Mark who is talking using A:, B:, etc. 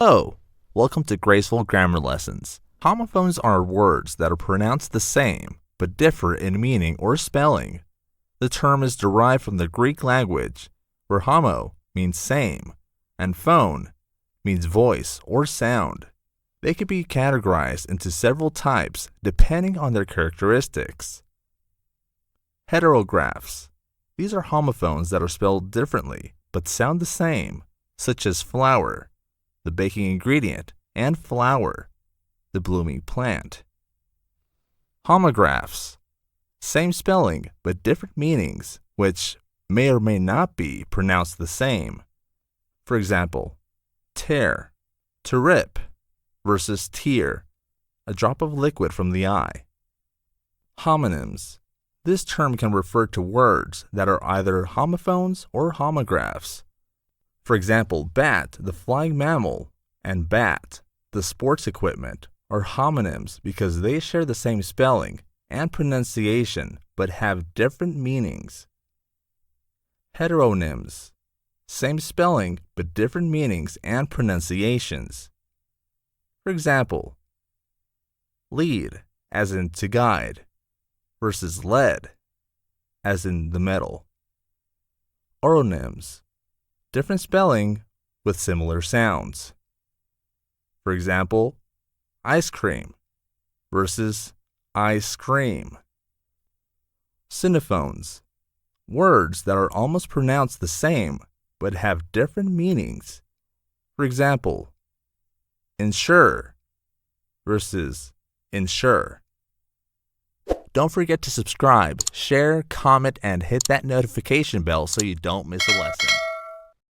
A: Oh, welcome to Graceful Grammar Lessons. Homophones are words that are pronounced the same, but differ in meaning or spelling. The term is derived from the Greek language, where homo means same, and phone means voice or sound. They can be categorized into several types depending on their characteristics. Heterographs. These are homophones that are spelled differently, but sound the same, such as flower, the baking ingredient, and flower, the blooming plant. Homographs. Same spelling, but different meanings, which may or may not be pronounced the same. For example, tear, to rip, versus tear, a drop of liquid from the eye. Homonyms. This term can refer to words that are either homophones or homographs. For example, bat, the flying mammal, and bat, the sports equipment, are homonyms because they share the same spelling and pronunciation but have different meanings. Heteronyms. Same spelling but different meanings and pronunciations. For example, lead, as in to guide, versus lead, as in the metal. Oronyms. Different spelling with similar sounds. For example, ice cream versus ice cream. Synophones. Words that are almost pronounced the same but have different meanings. For example, insure versus insure. Don't forget to subscribe, share, comment, and hit that notification bell so you don't miss a lesson.